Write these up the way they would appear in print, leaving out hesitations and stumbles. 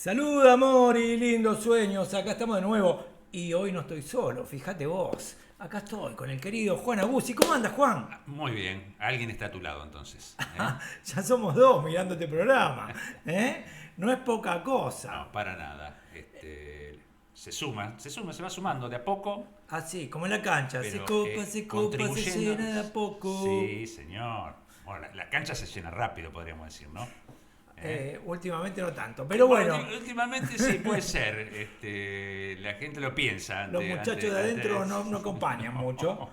Salud, amor y lindos sueños. Acá estamos de nuevo. Y hoy no estoy solo, fíjate vos. Acá estoy con el querido Juan Aguzzi. ¿Cómo andas, Juan? Muy bien, alguien está a tu lado entonces. ¿Eh? Ya somos dos mirando este programa. ¿Eh? No es poca cosa. No, para nada. Se va sumando de a poco, Así, como en la cancha. Se pero copa, se copa, se contribuyendo. llena de a poco. Sí, señor. Bueno, la cancha se llena rápido, podríamos decir, ¿no? Últimamente no tanto. Pero bueno, Últimamente sí puede ser. La gente lo piensa. los muchachos de adentro no acompañan mucho.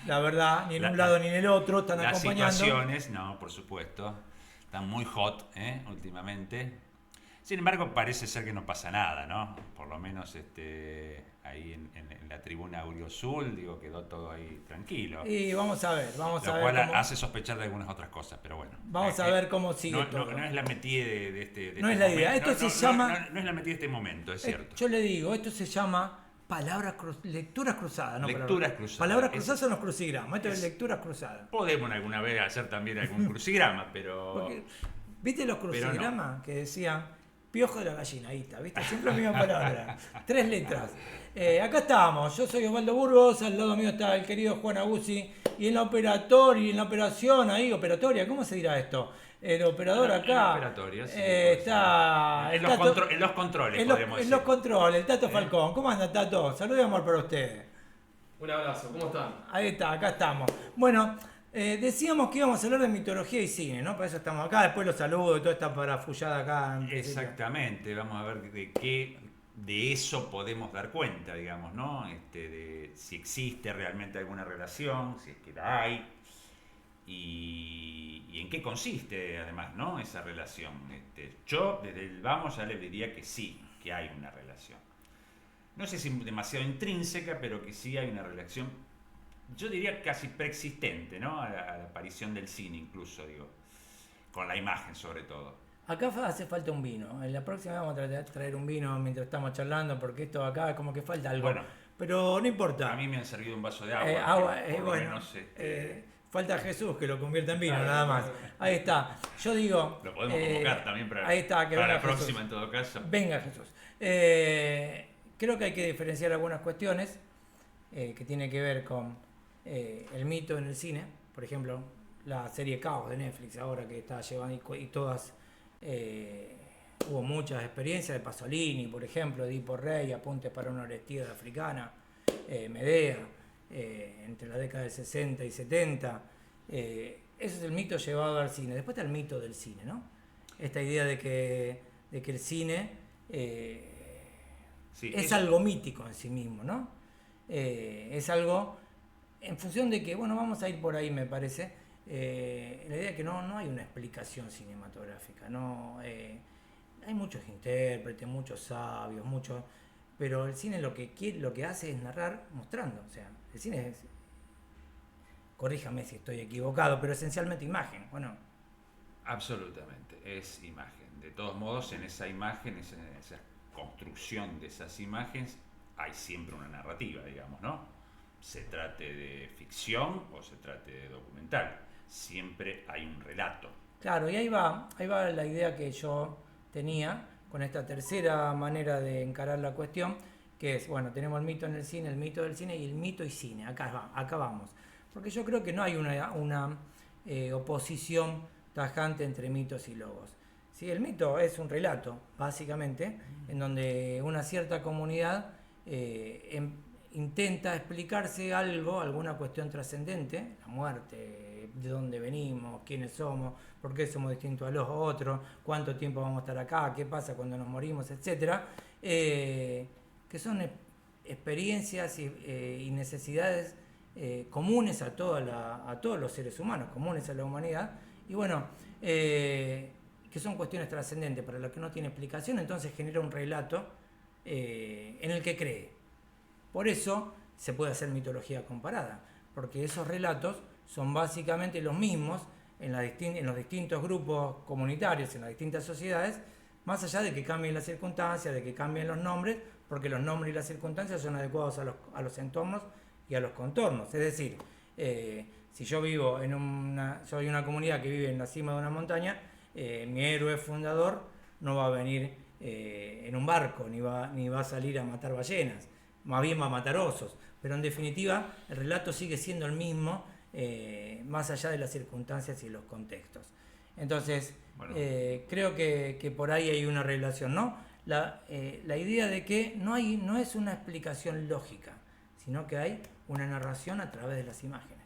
La verdad, ni en La- un la- lado ni en el otro están Las acompañando. situaciones, no, por supuesto, están muy hot, últimamente. Sin embargo, parece ser que no pasa nada, ¿no? Por lo menos ahí en la tribuna Uriozul, digo, quedó todo ahí tranquilo. Y vamos a ver Lo cómo, cual hace sospechar de algunas otras cosas, pero bueno. vamos a ver cómo sigue No, todo. no es la metida de No este es la idea. momento. Esto se llama, No es la metida de este momento, es cierto. yo le digo, esto se llama lecturas cruzadas, no Lecturas palabras. cruzadas. Palabras cruzadas son los crucigramas, esto es es- lecturas cruzadas. Podemos alguna vez hacer también algún crucigrama, pero... Porque, ¿viste los Pero no. crucigramas que decían piojo de la gallina? Ahí está, ¿viste? Siempre la misma palabra. Tres letras. Acá estamos, yo soy Osvaldo Burgos, al lado mío está el querido Juan Aguzzi, y en la operatoria, en la operación ahí, operatoria, ¿cómo se dirá esto? El operador acá En la operatoria, sí, puede está... ser. el Tato- En los controles, en los, podemos en decir. los controles, el Tato Falcón. ¿Cómo anda, Tato? Salud y amor para usted. Un abrazo, ¿cómo están? Ahí está, acá estamos. Bueno, decíamos que íbamos a hablar de mitología y cine, ¿no? Para eso estamos acá. Después los saludos y toda esta parafullada acá. En principio. Exactamente, vamos a ver de qué de eso podemos dar cuenta, digamos, ¿no? De si existe realmente alguna relación, si es que la hay, y en qué consiste, además, ¿no? Esa relación. Yo, desde el vamos, ya le diría que sí, que hay una relación. No sé si demasiado intrínseca, pero que sí hay una relación, yo diría casi preexistente, ¿no? A la aparición del cine, incluso, digo, con la imagen sobre todo. Acá hace falta un vino. En la próxima vamos a traer un vino mientras estamos charlando, porque esto acá como que falta algo. Bueno, pero no importa. a mí me han servido un vaso de agua. Agua, por lo bueno. menos, Falta Jesús que lo convierta en vino, nada más. Ahí está. Yo digo. lo podemos convocar también para, ahí está, que para la venga Jesús. próxima, en todo caso. Venga Jesús. Creo que hay que diferenciar algunas cuestiones que tienen que ver con el mito en el cine. Por ejemplo, la serie Caos de Netflix ahora que está llevando y todas... hubo muchas experiencias de Pasolini, por ejemplo, Edipo Rey, Apuntes para una Orestía africana, Medea, entre la década del 60 y 70. Ese es el mito llevado al cine. Después está el mito del cine, ¿no? Esta idea de que el cine Sí, es algo mítico en sí mismo, ¿no? Es algo en función de que, bueno, vamos a ir por ahí, me parece. La idea que no hay una explicación cinematográfica, no hay muchos intérpretes, muchos sabios, pero el cine lo que hace es narrar mostrando, o sea, el cine es, corríjame si estoy equivocado, pero esencialmente imagen, bueno. absolutamente, es imagen. De todos modos, en esa imagen, en esa construcción de esas imágenes, hay siempre una narrativa, digamos, ¿no? Se trate de ficción o se trate de documental. Siempre hay un relato. Claro, y ahí va la idea que yo tenía con esta tercera manera de encarar la cuestión, que es, bueno, tenemos el mito en el cine, el mito del cine y el mito y cine, acá vamos. Porque yo creo que no hay una oposición tajante entre mitos y logos. ¿Sí? El mito es un relato, básicamente, en donde una cierta comunidad intenta explicarse algo, alguna cuestión trascendente, la muerte, de dónde venimos, quiénes somos, por qué somos distintos a los otros, cuánto tiempo vamos a estar acá, qué pasa cuando nos morimos, etcétera, que son experiencias y necesidades comunes a todos los seres humanos, comunes a la humanidad, y bueno, que son cuestiones trascendentes para los que no tiene explicación, entonces genera un relato en el que cree. Por eso se puede hacer mitología comparada, porque esos relatos son básicamente los mismos en los distintos grupos comunitarios, en las distintas sociedades, más allá de que cambien las circunstancias, de que cambien los nombres, porque los nombres y las circunstancias son adecuados a los entornos y a los contornos. Es decir, si yo vivo soy una comunidad que vive en la cima de una montaña, mi héroe fundador no va a venir en un barco, ni va a salir a matar ballenas, más bien va a matar osos. Pero en definitiva, el relato sigue siendo el mismo, más allá de las circunstancias y los contextos. Entonces, Bueno. creo que por ahí hay una relación, ¿no? La idea de que no es una explicación lógica, sino que hay una narración a través de las imágenes.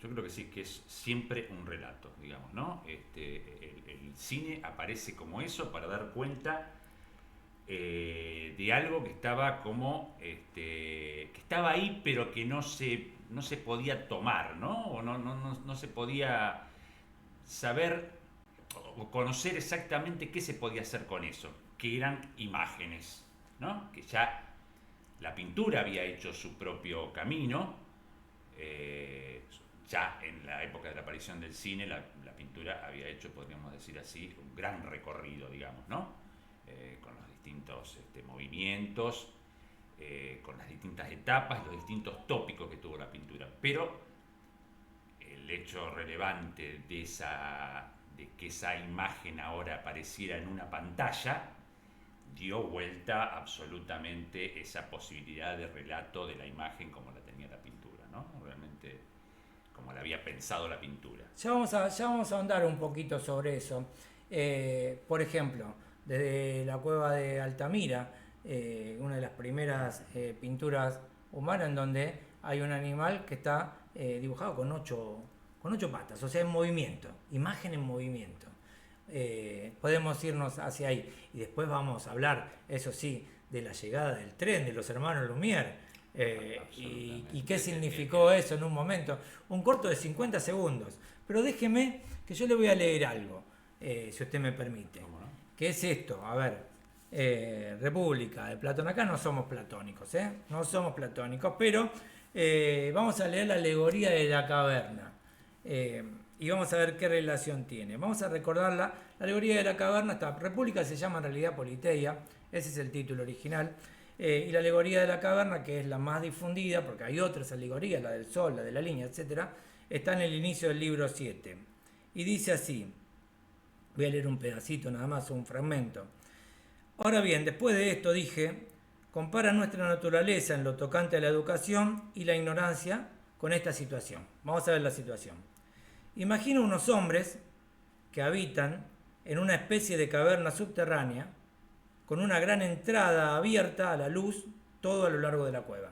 Yo creo que sí, que es siempre un relato, digamos, ¿no? El cine aparece como eso para dar cuenta de algo que estaba como, que estaba ahí, pero que no se podía tomar, ¿no? O no se podía saber o conocer exactamente qué se podía hacer con eso, que eran imágenes, ¿no? Que ya la pintura había hecho su propio camino. Ya en la época de la aparición del cine, la pintura había hecho, podríamos decir así, un gran recorrido, digamos, ¿no? Con los distintos movimientos, con las distintas etapas, los distintos tópicos que tuvo la pintura. Pero el hecho relevante de que esa imagen ahora apareciera en una pantalla dio vuelta absolutamente esa posibilidad de relato de la imagen como la tenía la pintura, ¿no? Realmente como la había pensado la pintura. Ya vamos a ahondar un poquito sobre eso. Por ejemplo, desde la cueva de Altamira, una de las primeras pinturas humanas en donde hay un animal que está dibujado con ocho patas, o sea, en movimiento, imagen en movimiento. Podemos irnos hacia ahí y después vamos a hablar, eso sí, de la llegada del tren de los hermanos Lumière. Y qué significó eso en un momento. Un corto de 50 segundos. Pero déjeme que yo le voy a leer algo, si usted me permite. ¿Qué es esto? A ver, República de Platón. Acá no somos platónicos, no somos platónicos, pero vamos a leer la alegoría de la caverna. Y vamos a ver qué relación tiene. Vamos a recordarla. La alegoría de la caverna, esta República se llama en realidad Politeia, ese es el título original. Y la alegoría de la caverna, que es la más difundida, porque hay otras alegorías, la del sol, la de la línea, etc., está en el inicio del libro 7. Y dice así, voy a leer un pedacito nada más, un fragmento. Ahora bien, después de esto dije, compara nuestra naturaleza en lo tocante a la educación y la ignorancia con esta situación. Vamos a ver la situación. Imagina unos hombres que habitan en una especie de caverna subterránea, con una gran entrada abierta a la luz todo a lo largo de la cueva.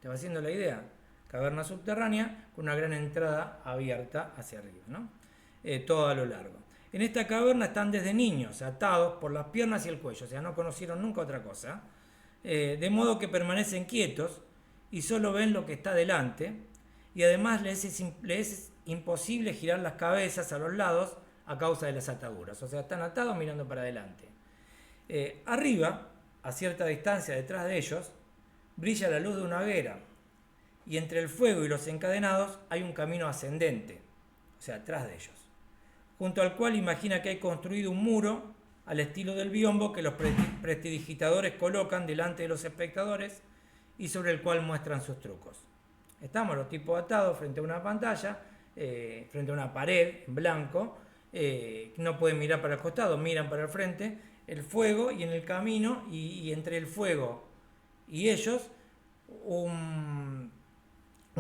¿Te va haciendo la idea? Caverna subterránea con una gran entrada abierta hacia arriba, ¿no? Todo a lo largo. En esta caverna están desde niños, atados por las piernas y el cuello, o sea, no conocieron nunca otra cosa, de modo que permanecen quietos y solo ven lo que está delante, y además les es imposible girar las cabezas a los lados a causa de las ataduras, o sea, están atados mirando para adelante. Arriba, a cierta distancia detrás de ellos, brilla la luz de una hoguera y entre el fuego y los encadenados hay un camino ascendente, o sea, atrás de ellos, junto al cual imagina que hay construido un muro al estilo del biombo que los prestidigitadores colocan delante de los espectadores y sobre el cual muestran sus trucos. Estamos los tipos atados frente a una pantalla, frente a una pared en blanco, no pueden mirar para el costado, miran para el frente, el fuego y en el camino y entre el fuego y ellos un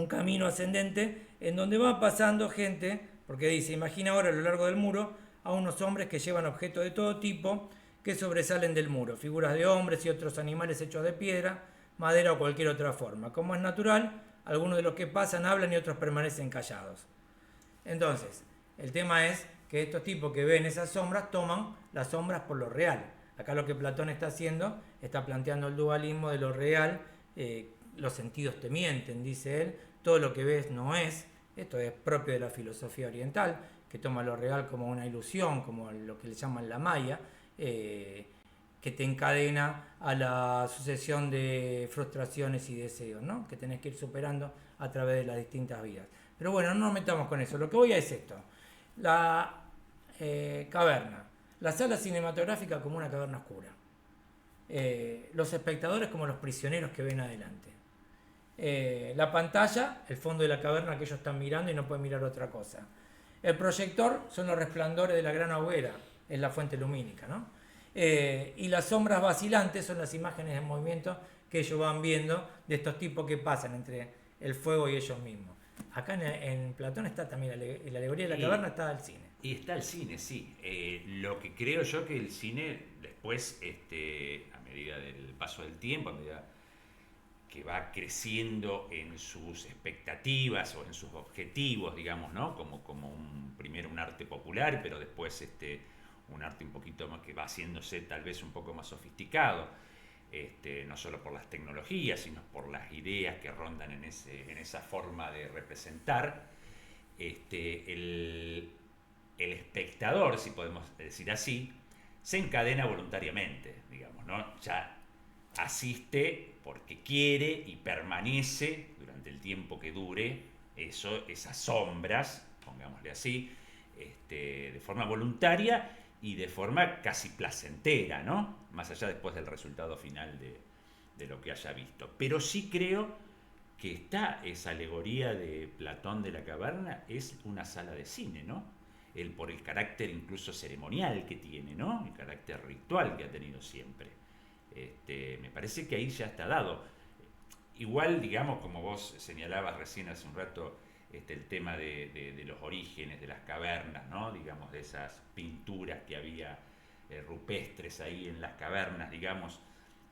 camino ascendente en donde va pasando gente, porque dice, imagina ahora a lo largo del muro a unos hombres que llevan objetos de todo tipo que sobresalen del muro, figuras de hombres y otros animales hechos de piedra, madera o cualquier otra forma. Como es natural, algunos de los que pasan hablan y otros permanecen callados. Entonces, el tema es que estos tipos que ven esas sombras toman las sombras por lo real. Acá lo que Platón está haciendo, está planteando el dualismo de lo real, los sentidos te mienten, dice él, todo lo que ves no es. Esto es propio de la filosofía oriental, que toma lo real como una ilusión, como lo que le llaman la maya, que te encadena a la sucesión de frustraciones y deseos, ¿no? Que tenés que ir superando a través de las distintas vidas. Pero bueno, no nos metamos con eso. Lo que voy a es esto. La caverna. La sala cinematográfica como una caverna oscura. Los espectadores como los prisioneros que ven adelante. La pantalla, el fondo de la caverna que ellos están mirando y no pueden mirar otra cosa. El proyector son los resplandores de la gran hoguera, es la fuente lumínica, ¿no? Y las sombras vacilantes son las imágenes de movimiento que ellos van viendo de estos tipos que pasan entre el fuego y ellos mismos. Acá en Platón está también la alegoría de la caverna, está el cine. Y está el cine, sí. Lo que creo yo que el cine después, a medida del paso del tiempo, a medida que va creciendo en sus expectativas o en sus objetivos, digamos, ¿no? Como primero un arte popular, pero después un arte un poquito más que va haciéndose tal vez un poco más sofisticado, no solo por las tecnologías, sino por las ideas que rondan en esa forma de representar. El espectador, si podemos decir así, se encadena voluntariamente, digamos, ¿no? Ya asiste porque quiere y permanece durante el tiempo que dure esas sombras, pongámosle así, de forma voluntaria y de forma casi placentera, ¿no? Más allá después del resultado final de lo que haya visto. Pero sí creo que esa alegoría de Platón de la caverna es una sala de cine, ¿no? Por el carácter incluso ceremonial que tiene, ¿no? El carácter ritual que ha tenido siempre. Me parece que ahí ya está dado. Igual, digamos, como vos señalabas recién hace un rato, el tema de los orígenes de las cavernas, ¿no? Digamos, de esas pinturas que había rupestres ahí en las cavernas, digamos.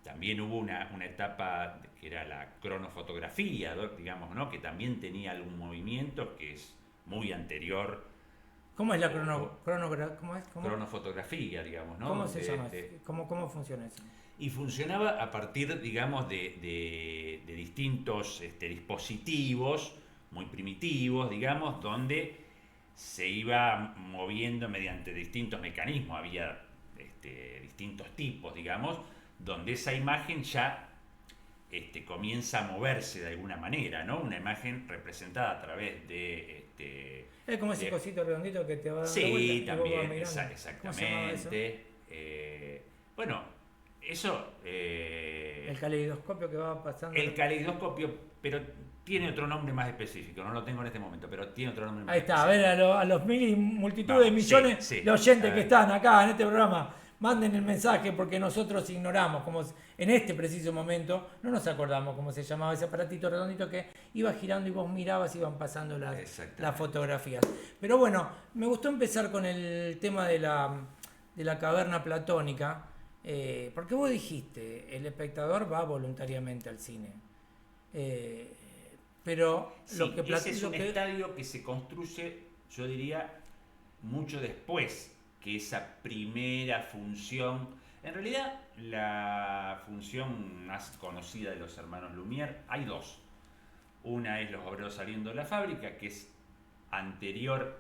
También hubo una etapa que era la cronofotografía, digamos, ¿no? Que también tenía algún movimiento que es muy anterior. ¿Cómo es la cronofotografía, digamos, ¿no? ¿Cómo se llama? ¿Cómo funciona eso? Y funcionaba a partir, digamos, de distintos dispositivos muy primitivos, digamos, donde se iba moviendo mediante distintos mecanismos. Había distintos tipos, digamos, donde esa imagen ya comienza a moverse de alguna manera, ¿no? Una imagen representada a través de... es como ese cosito redondito que te va a dar sí, la vuelta también, y vos vas mirando. exactamente. Bueno, eso... el caleidoscopio que va pasando. El caleidoscopio, pero tiene otro nombre más específico, no lo tengo en este momento, pero tiene otro nombre más Ahí está, específico. a ver, a los multitud de millones de oyentes que están acá en este programa, manden el mensaje porque nosotros ignoramos, como en este preciso momento, no nos acordamos cómo se llamaba ese aparatito redondito que iba girando y vos mirabas y iban pasando las fotografías. Pero bueno, me gustó empezar con el tema de la caverna platónica, porque vos dijiste, el espectador va voluntariamente al cine. Pero sí, ese es un estadio que se construye, yo diría, mucho después que esa primera función. En realidad, la función más conocida de los hermanos Lumière, hay dos. Una es Los obreros saliendo de la fábrica, que es anterior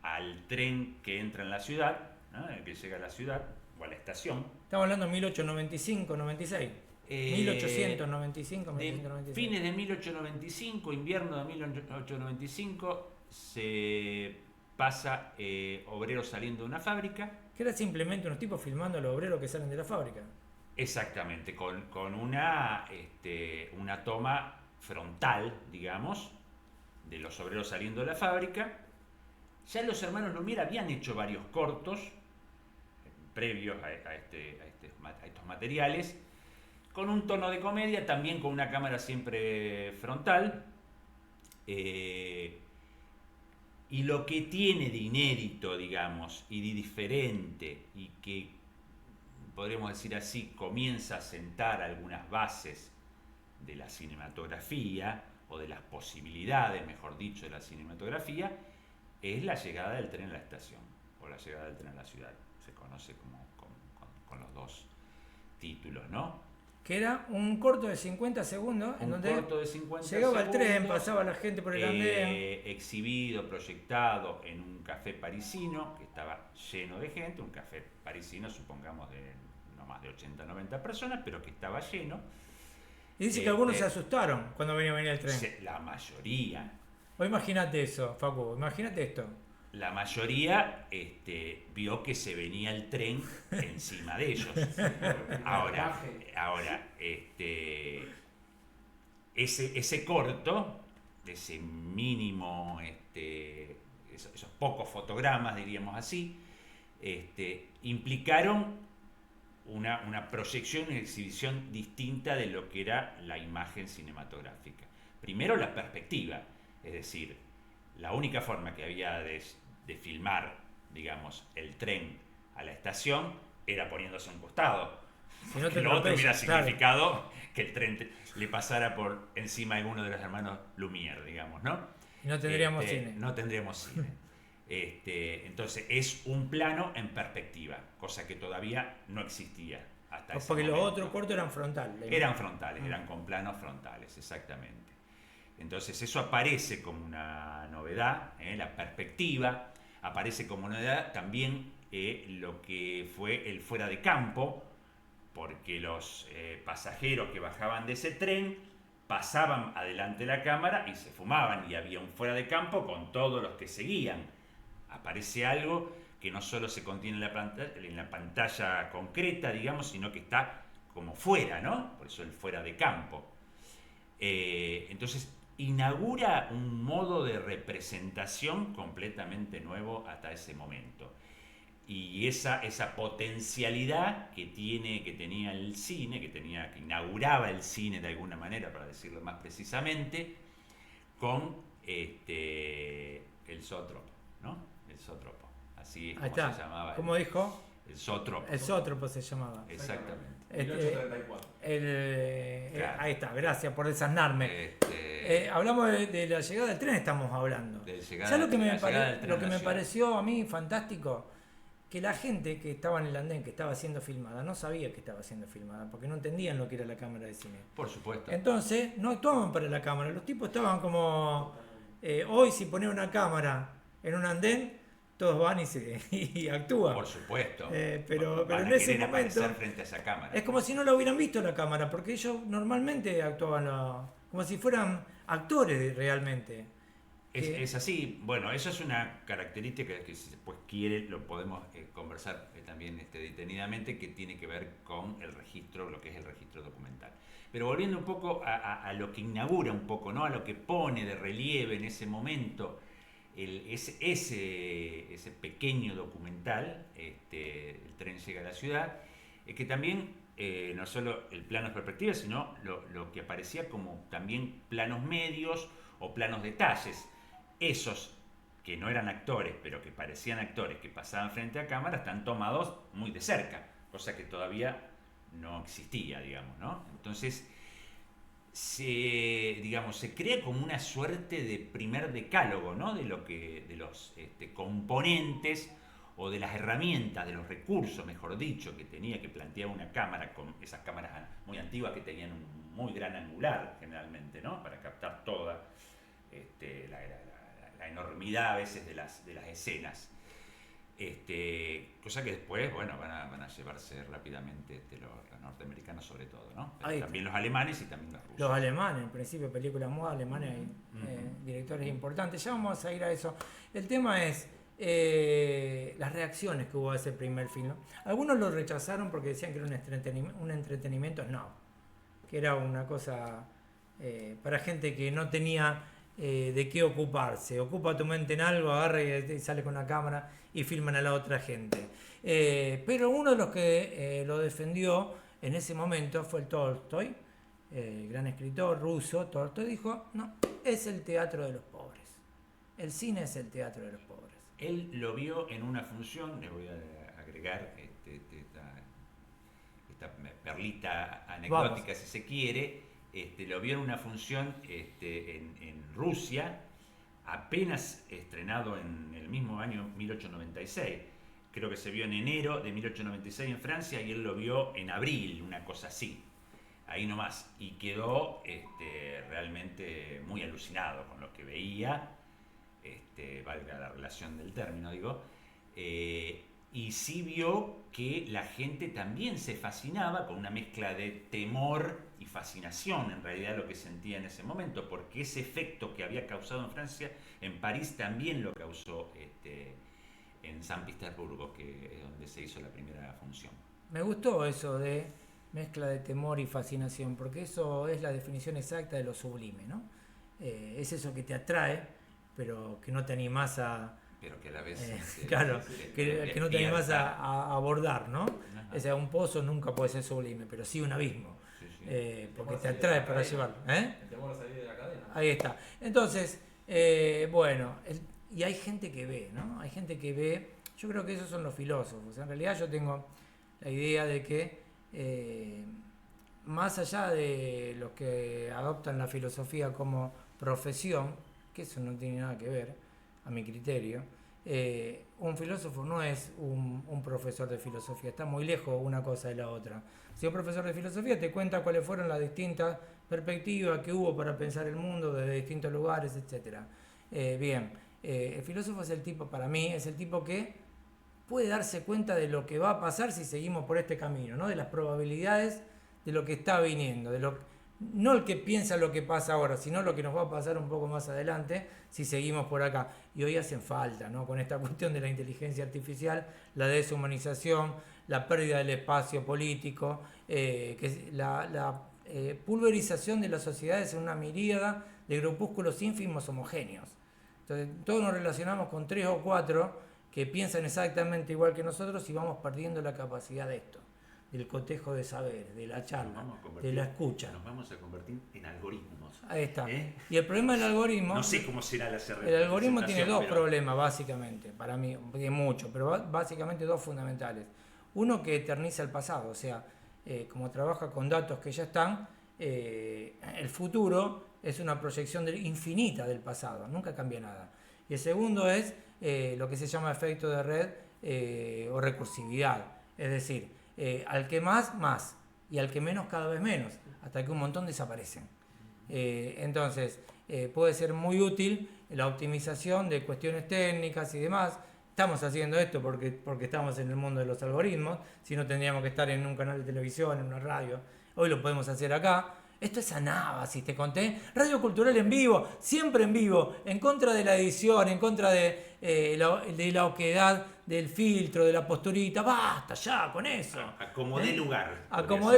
al tren que entra en la ciudad, ¿no? El que llega a la ciudad o a la estación. Estamos hablando de 1895-96. 1895, 1896. Fines de 1895, invierno de 1895, se pasa obreros saliendo de una fábrica. Que era simplemente unos tipos filmando a los obreros que salen de la fábrica. Exactamente, con una toma frontal, digamos, de los obreros saliendo de la fábrica. Ya los hermanos Lumière habían hecho varios cortos previos a estos materiales, con un tono de comedia, también con una cámara siempre frontal. Y lo que tiene de inédito, digamos, y de diferente, y que, podríamos decir así, comienza a sentar algunas bases de la cinematografía, o de las posibilidades, mejor dicho, de la cinematografía, es la llegada del tren a la estación, o la llegada del tren a la ciudad. Se conoce con los dos títulos, ¿no? Que era un corto de 50 segundos, en donde llegaba el tren, pasaba la gente por el andén. Exhibido, proyectado en un café parisino, que estaba lleno de gente, un café parisino, supongamos, de no más de 80, 90 personas, pero que estaba lleno. Y dice que algunos se asustaron cuando venía el tren. La mayoría. O imagínate eso, Facu, imagínate esto. La mayoría vio que se venía el tren encima de ellos. Ahora, ese corto, ese mínimo, esos pocos fotogramas, diríamos así, implicaron una proyección, una exhibición distinta de lo que era la imagen cinematográfica. Primero la perspectiva, es decir, la única forma que había de filmar, digamos, el tren a la estación era poniéndose a un costado. Si no te Lo otro hubiera atropellas, claro. significado que el tren le pasara por encima de alguno de los hermanos Lumière, digamos, ¿no? Y no tendríamos cine. No tendríamos cine. Entonces es un plano en perspectiva, cosa que todavía no existía hasta ese Porque los momento. otros cortos eran frontales. Eran frontales, eran con planos frontales, exactamente. Entonces eso aparece como una novedad, la perspectiva, aparece como novedad también lo que fue el fuera de campo, porque los pasajeros que bajaban de ese tren pasaban adelante de la cámara y se fumaban, y había un fuera de campo con todos los que seguían. Aparece algo que no solo se contiene en la pantalla concreta, digamos, sino que está como fuera, ¿no? Por eso el fuera de campo. Entonces inaugura un modo de representación completamente nuevo hasta ese momento. Y esa potencialidad que tenía el cine, que inauguraba el cine de alguna manera, para decirlo más precisamente, con el zótropo, ¿no? El zótropo, así es como se llamaba. ¿Cómo dijo? El zótropo. El zótropo se llamaba. Exactamente. 1834. Claro. Ahí está, gracias por desasnarme. Hablamos de la llegada del tren, estamos hablando. ¿Sabes lo que me pareció a mí fantástico? Que la gente que estaba en el andén, que estaba siendo filmada, no sabía que estaba siendo filmada, porque no entendían lo que era la cámara de cine. Por supuesto. Entonces, no actuaban para la cámara. Los tipos estaban como... hoy, si pones una cámara en un andén, todos van y actúan. Por supuesto. Pero Van en a ese querer momento... aparecer frente a esa cámara. Es como si no lo hubieran visto la cámara, porque ellos normalmente actuaban como si fueran actores realmente. Es así. Bueno, eso es una característica que si después quiere lo podemos conversar también detenidamente, que tiene que ver con el registro, lo que es el registro documental. Pero volviendo un poco a lo que inaugura un poco, ¿no? A lo que pone de relieve en ese momento ese pequeño documental, el tren llega a la ciudad, que también no solo el plano es perspectiva, sino lo que aparecía como también planos medios o planos detalles. Esos que no eran actores, pero que parecían actores, que pasaban frente a cámara, están tomados muy de cerca, cosa que todavía no existía, digamos, ¿no? Entonces, se crea como una suerte de primer decálogo, ¿no? De los componentes o de las herramientas, de los recursos, mejor dicho, que planteaba una cámara, con esas cámaras muy antiguas que tenían un muy gran angular generalmente, ¿no? Para captar toda la enormidad a veces de las escenas. Cosa que después, bueno, van a llevarse rápidamente los norteamericanos sobre todo, ¿no? Pero también los alemanes y también los rusos. Los alemanes, en principio, películas moda alemanes, hay directores importantes. Ya vamos a ir a eso. El tema es las reacciones que hubo a ese primer film, ¿no? Algunos lo rechazaron porque decían que era un entretenimiento snob, que era una cosa para gente que no tenía de qué ocuparse. Ocupa tu mente en algo, agarra y sale con la cámara y filman a la otra gente. Pero uno de los que lo defendió en ese momento fue el Tolstoy, el gran escritor ruso. Tolstoy dijo, no, es el teatro de los pobres. El cine es el teatro de los pobres. Él lo vio en una función, le voy a agregar esta perlita anecdótica, vamos, si se quiere. Lo vio en una función en Rusia, apenas estrenado en el mismo año 1896. Creo que se vio en enero de 1896 en Francia y él lo vio en abril, una cosa así, ahí nomás. Y quedó realmente muy alucinado con lo que veía, valga la relación del término, digo. Y sí vio que la gente también se fascinaba con una mezcla de temor y fascinación, en realidad, lo que sentía en ese momento, porque ese efecto que había causado en Francia, en París también lo causó en San Petersburgo, que es donde se hizo la primera función. Me gustó eso de mezcla de temor y fascinación, porque eso es la definición exacta de lo sublime, ¿no? Es eso que te atrae, pero que no te animás a Pero que a la vez... claro, que no te animás a abordar, ¿no? O sea, un pozo nunca puede ser sublime, pero sí un abismo. Sí, sí. Porque te atrae para llevarlo. El temor a salir de la cadena. Ahí está. Entonces, bueno, y hay gente que ve, ¿no? Hay gente que ve, yo creo que esos son los filósofos. En realidad yo tengo la idea de que más allá de los que adoptan la filosofía como profesión, que eso no tiene nada que ver, a mi criterio, un filósofo no es un profesor de filosofía, está muy lejos una cosa de la otra. Si un profesor de filosofía te cuenta cuáles fueron las distintas perspectivas que hubo para pensar el mundo desde distintos lugares, etc. El filósofo es el tipo, para mí, es el tipo que puede darse cuenta de lo que va a pasar si seguimos por este camino, ¿no? De las probabilidades de lo que está viniendo, no el que piensa lo que pasa ahora, sino lo que nos va a pasar un poco más adelante si seguimos por acá. Y hoy hacen falta, ¿no? Con esta cuestión de la inteligencia artificial, la deshumanización, la pérdida del espacio político, la pulverización de las sociedades en una miríada de grupúsculos ínfimos homogéneos. Entonces, todos nos relacionamos con 3 o 4 que piensan exactamente igual que nosotros y vamos perdiendo la capacidad de esto, del cotejo de saberes, de la charla, de la escucha. Nos vamos a convertir en algoritmos. Ahí está. Y el problema del algoritmo... No sé cómo será la El algoritmo tiene dos problemas, básicamente, para mí, tiene mucho, pero básicamente dos fundamentales. Uno, que eterniza el pasado, o sea, como trabaja con datos que ya están, el futuro es una proyección infinita del pasado, nunca cambia nada. Y el segundo es lo que se llama efecto de red o recursividad, es decir, al que más, y al que menos cada vez menos, hasta que un montón desaparecen. Entonces, puede ser muy útil la optimización de cuestiones técnicas y demás. Estamos haciendo esto porque estamos en el mundo de los algoritmos, si no tendríamos que estar en un canal de televisión, en una radio. Hoy lo podemos hacer acá. Esto es Anábasis, te conté. Radio Cultural en vivo, siempre en vivo, en contra de la edición, en contra de la oquedad, del filtro, de la posturita. Basta ya con eso. Como dé lugar.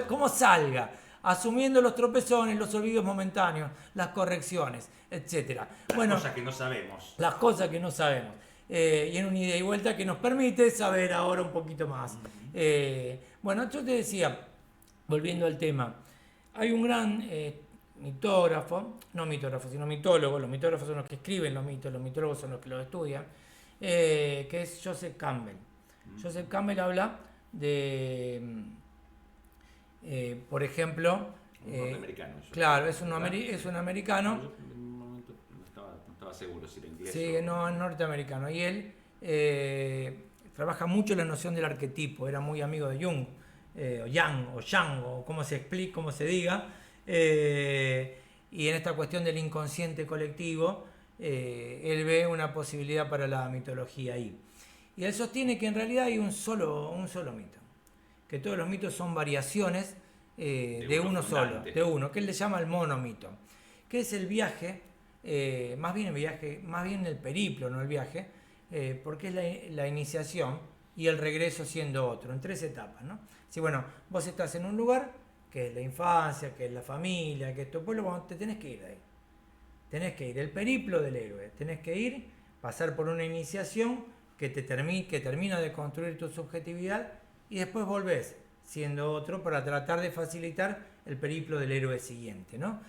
Como salga. Asumiendo los tropezones, los olvidos momentáneos, las correcciones, etc. Las cosas que no sabemos. Las cosas que no sabemos. Y en una ida y vuelta que nos permite saber ahora un poquito más. Bueno, yo te decía, volviendo al tema, hay un gran mitógrafo, sino mitólogo. Los mitógrafos son los que escriben los mitos, los mitólogos son los que los estudian, que es Joseph Campbell. Joseph Campbell habla de, por ejemplo... Un norteamericano. Claro, es un americano. Yo en un momento no estaba seguro si era inglés. Sí, no, es norteamericano. Y él trabaja mucho la noción del arquetipo, era muy amigo de Jung. O Yang, o cómo se explica, cómo se diga, y en esta cuestión del inconsciente colectivo, él ve una posibilidad para la mitología ahí. Y él sostiene que en realidad hay un solo mito, que todos los mitos son variaciones de uno solo, que él le llama el monomito, que es el viaje, más bien el periplo, no el viaje, porque es la iniciación y el regreso siendo otro, en 3 etapas, ¿no? Si bueno, vos estás en un lugar, que es la infancia, que es la familia, que es tu pueblo, bueno, te tenés que ir de ahí. Tenés que ir, el periplo del héroe, tenés que ir, pasar por una iniciación que termina de construir tu subjetividad y después volvés siendo otro para tratar de facilitar el periplo del héroe siguiente, ¿no?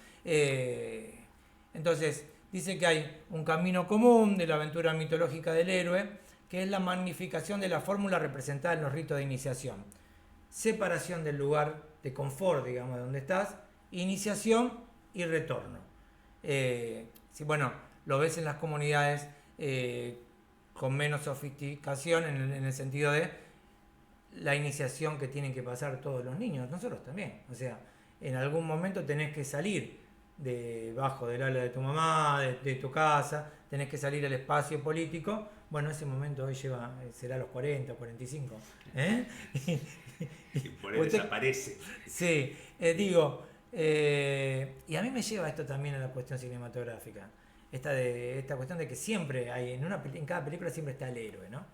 Entonces, dice que hay un camino común de la aventura mitológica del héroe, que es la magnificación de la fórmula representada en los ritos de iniciación. Separación del lugar de confort, digamos, de donde estás, iniciación y retorno. Bueno, lo ves en las comunidades con menos sofisticación en el sentido de la iniciación que tienen que pasar todos los niños, nosotros también. O sea, en algún momento tenés que salir debajo del ala de tu mamá, de tu casa, tenés que salir al espacio político. Bueno, ese momento hoy será a los 40, 45. Y por ahí desaparece. Sí, y a mí me lleva esto también a la cuestión cinematográfica. Esta cuestión de que siempre hay, en cada película siempre está el héroe, ¿no?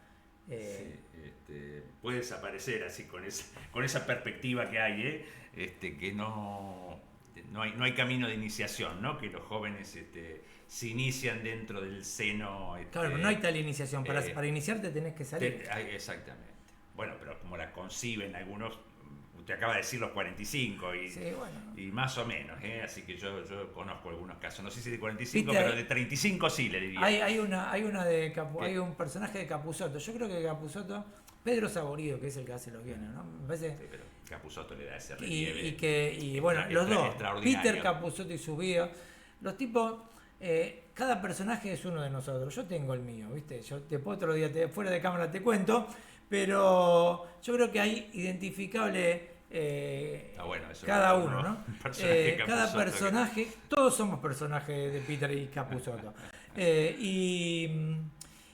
Puede desaparecer así con esa perspectiva que hay, que no no hay camino de iniciación, ¿no? Que los jóvenes se inician dentro del seno. Claro, no hay tal iniciación. Para iniciarte tenés que salir. Exactamente. Bueno, pero como la conciben algunos, usted acaba de decir los 45 y, Sí, bueno. y más o menos, así que yo conozco algunos casos, no sé si de 45, ¿Viste? pero de 35 sí le diría. Hay un personaje de Capusotto. Yo creo que Capusotto, Pedro Saborido, que es el que hace los guiones, ¿no? Me parece. Sí, pero Capusotto le da ese Y relieve. bueno, los dos, Extraordinario. Peter Capusotto y su videos, los tipos, cada personaje es uno de nosotros. Yo tengo el mío, ¿viste? Yo después otro día fuera de cámara te cuento, pero yo creo que hay identificable Bueno, eso cada es uno, ¿no? Personaje Cada Capusotto personaje, todos somos personajes de Peter y Capusotto. Y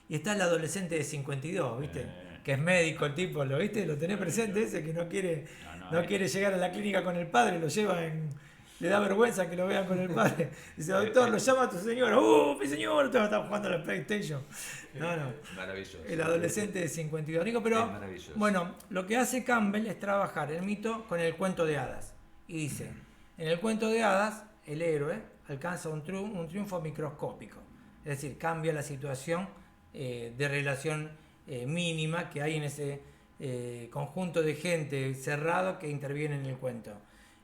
está el adolescente de 52, ¿viste? Que es médico el tipo, ¿lo viste? ¿Lo tenés presente ese que no quiere llegar a la clínica con el padre? Lo lleva le da vergüenza que lo vean con el padre. Dice, doctor, lo llama a tu señora. Mi señor! Te está jugando a la PlayStation. No. Maravilloso. El adolescente de 52. Nico, pero Es maravilloso. bueno, lo que hace Campbell es trabajar el mito con el cuento de hadas. Y dice, en el cuento de hadas, el héroe alcanza un triunfo microscópico. Es decir, cambia la situación de relación mínima que hay en ese conjunto de gente cerrado que interviene en el cuento.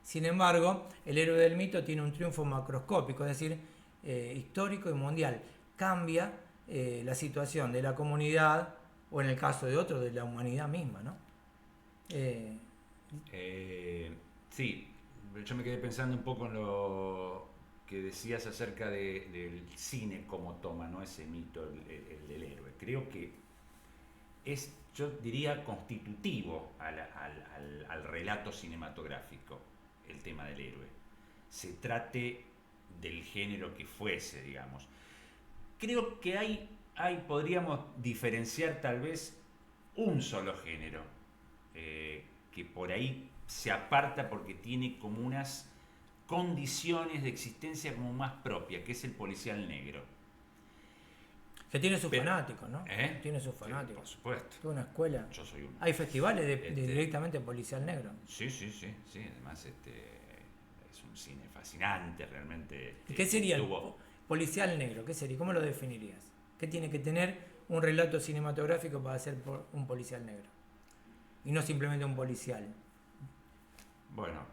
Sin embargo, el héroe del mito tiene un triunfo macroscópico, es decir, histórico y mundial. Cambia la situación de la comunidad o, en el caso de otros, de la humanidad misma, ¿no? Sí, yo me quedé pensando un poco en lo que decías acerca del cine como toma, ¿no? Ese mito, el del héroe. Creo que es, yo diría, constitutivo al relato cinematográfico el tema del héroe. Se trate del género que fuese, digamos. Creo que podríamos diferenciar tal vez un solo género que por ahí se aparta porque tiene como unas condiciones de existencia como más propias, que es el policial negro. Que tiene sus fanáticos, ¿no? Tiene sus Sí, fanáticos. por supuesto. Tuvo una escuela. Yo soy uno. Hay festivales de directamente policial negro. Sí. Además, es un cine fascinante, realmente. ¿Y qué sería el policial negro? ¿Qué sería? ¿Cómo lo definirías? ¿Qué tiene que tener un relato cinematográfico para ser un policial negro? Y no simplemente un policial. Bueno,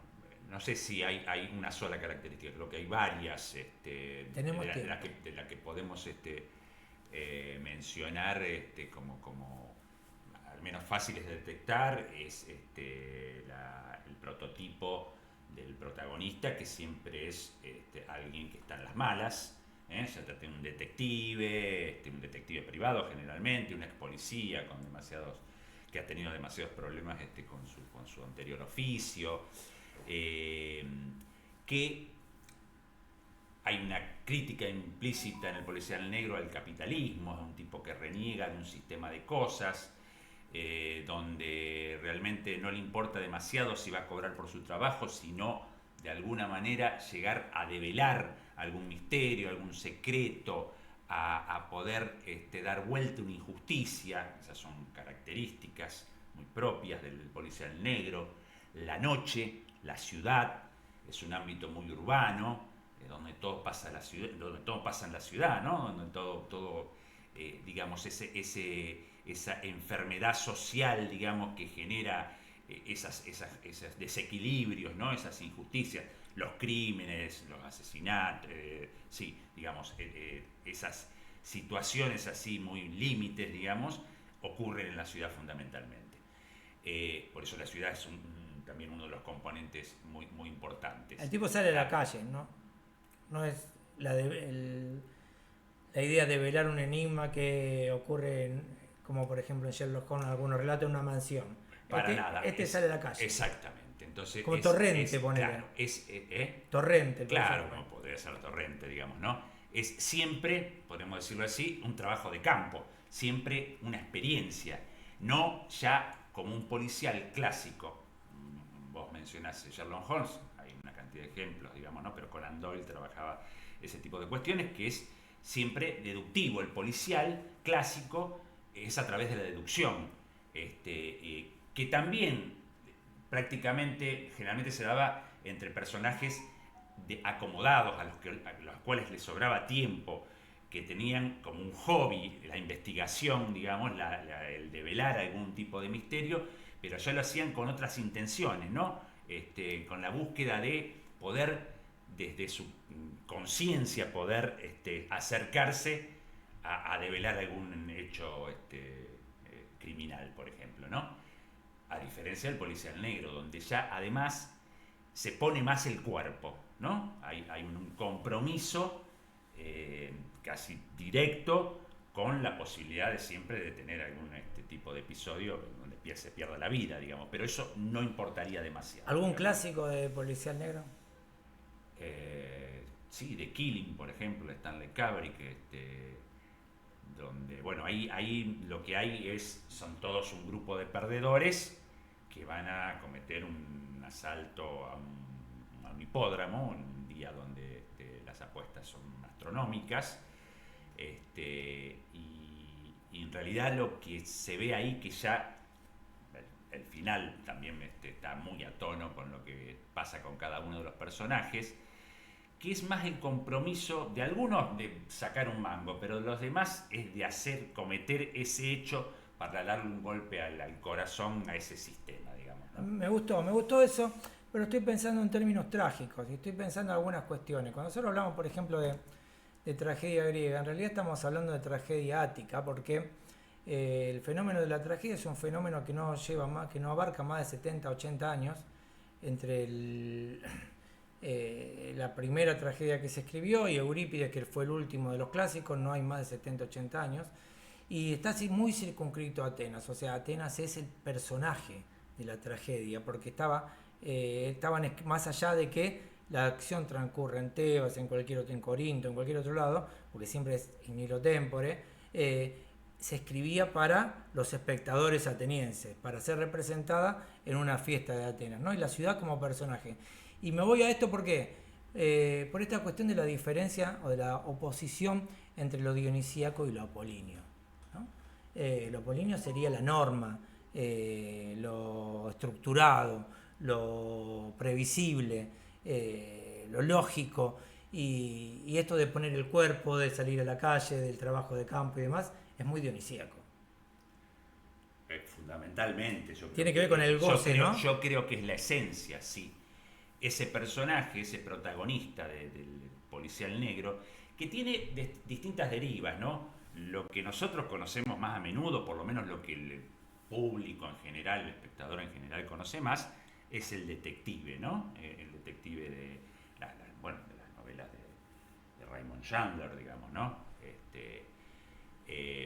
no sé si hay una sola característica, creo que hay varias de las que podemos mencionar como al menos fáciles de detectar. Es el prototipo del protagonista, que siempre es alguien que está en las malas, se trata de un detective privado generalmente, un ex policía que ha tenido demasiados problemas con su anterior oficio, que hay una crítica implícita en el policial negro al capitalismo. Es un tipo que reniega de un sistema de cosas, donde realmente no le importa demasiado si va a cobrar por su trabajo, sino de alguna manera llegar a develar algún misterio, algún secreto, a poder dar vuelta a una injusticia. Esas son características muy propias del policial negro. La noche, la ciudad, es un ámbito muy urbano, donde todo pasa en la ciudad, ¿no? Donde todo digamos, esa enfermedad social, digamos, que genera esos desequilibrios, ¿no? Esas injusticias, los crímenes, los asesinatos, sí, digamos, esas situaciones así muy límites, digamos, ocurren en la ciudad fundamentalmente. Por eso la ciudad es también uno de los componentes muy, muy importantes. El tipo sale a la calle, ¿no? No es la idea de velar un enigma que ocurre, como por ejemplo en Sherlock Holmes, algunos relatos, en una mansión. Para nada. Sale a la calle. Exactamente. Entonces, como Torrente, ponele. Claro, Torrente. Claro, como podría ser Torrente, digamos, ¿no? Es siempre, podemos decirlo así, un trabajo de campo, siempre una experiencia, no ya como un policial clásico. Vos mencionás Sherlock Holmes, hay una cantidad de ejemplos, digamos, ¿no? Pero Conan Doyle trabajaba ese tipo de cuestiones, que es siempre deductivo. El policial clásico es a través de la deducción, que también prácticamente, generalmente se daba entre personajes acomodados, a los cuales les sobraba tiempo, que tenían como un hobby la investigación, digamos, el develar algún tipo de misterio, pero ya lo hacían con otras intenciones, ¿no? Con la búsqueda de poder, desde su conciencia, poder acercarse a develar algún hecho criminal, por ejemplo, ¿no? A diferencia del policial negro, donde ya además se pone más el cuerpo, ¿no? Hay un compromiso casi directo con la posibilidad de siempre de tener algún tipo de episodio donde se pierda la vida, digamos, pero eso no importaría demasiado. ¿Algún digamos. clásico de policial negro? Sí, The Killing, por ejemplo, de Stanley Kubrick, donde, bueno, ahí lo que hay son todos un grupo de perdedores que van a cometer un asalto a un hipódromo, un día donde las apuestas son astronómicas, y en realidad lo que se ve ahí, que ya el final también está muy a tono con lo que pasa con cada uno de los personajes, que es más el compromiso de algunos de sacar un mango, pero de los demás es de cometer ese hecho para darle un golpe al corazón a ese sistema, digamos, ¿no? Me gustó eso, pero estoy pensando en términos trágicos y estoy pensando en algunas cuestiones. Cuando nosotros hablamos, por ejemplo, de tragedia griega, en realidad estamos hablando de tragedia ática, porque el fenómeno de la tragedia es un fenómeno que no abarca más de 70, 80 años, entre la primera tragedia que se escribió y Eurípides, que fue el último de los clásicos, no hay más de 70, 80 años, y está así muy circunscrito a Atenas, o sea, Atenas es el personaje de la tragedia, porque estaban más allá de que la acción transcurre en Tebas, en Corinto, en cualquier otro lado, porque siempre es in illo tempore, se escribía para los espectadores atenienses, para ser representada en una fiesta de Atenas, ¿no? Y la ciudad como personaje. Y me voy a esto porque por esta cuestión de la diferencia o de la oposición entre lo dionisíaco y lo apolíneo, ¿no? Lo apolíneo sería la norma, lo estructurado, lo previsible, lo lógico, y esto de poner el cuerpo, de salir a la calle, del trabajo de campo y demás, es muy dionisíaco. Fundamentalmente. Tiene que ver con el goce, ¿no? Yo creo que es la esencia, sí. Ese personaje, ese protagonista del policial negro, que tiene distintas derivas, ¿no? Lo que nosotros conocemos más a menudo, por lo menos lo que el público en general, el espectador en general conoce más, es el detective, ¿no? El detective de las novelas de Raymond Chandler, digamos, ¿no?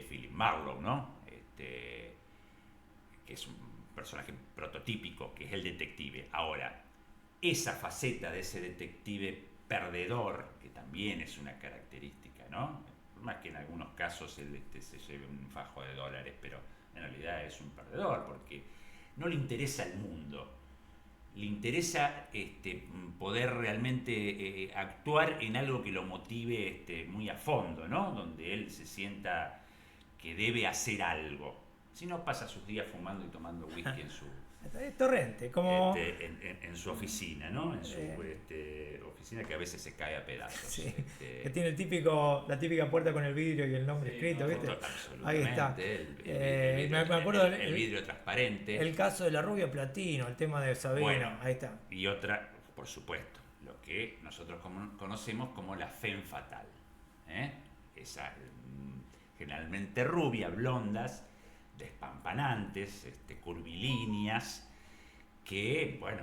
Philip Marlowe, ¿no? Que es un personaje prototípico, que es el detective. Ahora, esa faceta de ese detective perdedor, que también es una característica, ¿no? Por más que en algunos casos él se lleve un fajo de dólares, pero en realidad es un perdedor, porque no le interesa el mundo, le interesa poder realmente actuar en algo que lo motive muy a fondo, ¿no? Donde él se sienta que debe hacer algo. Si no, pasa sus días fumando y tomando whisky en su... Torrente, como... en su oficina, ¿no? En su oficina que a veces se cae a pedazos. Sí, que tiene la típica puerta con el vidrio y el nombre escrito, ¿viste? Ahí está. Me acuerdo el vidrio transparente. El caso de la rubia platino, el tema de Sabino, bueno, ahí está. Y otra, por supuesto, lo que nosotros conocemos como la femme fatale. Esa, generalmente rubia, blondas, despampanantes, curvilíneas, que, bueno,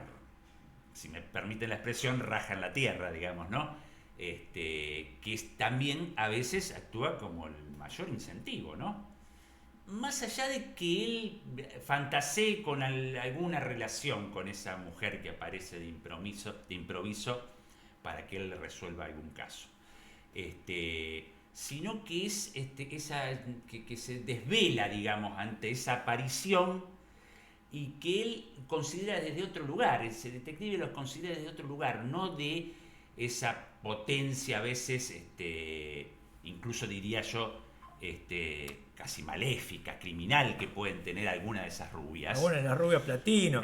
si me permiten la expresión, rajan la tierra, digamos, ¿no? Que también a veces actúa como el mayor incentivo, ¿no? Más allá de que él fantasee con alguna relación con esa mujer que aparece de improviso para que él le resuelva algún caso. Sino que es que se desvela, digamos, ante esa aparición, y que él considera desde otro lugar, ese detective lo considera desde otro lugar, no de esa potencia a veces, incluso diría yo, casi maléfica, criminal, que pueden tener alguna de esas rubias. Alguna de las rubias platino.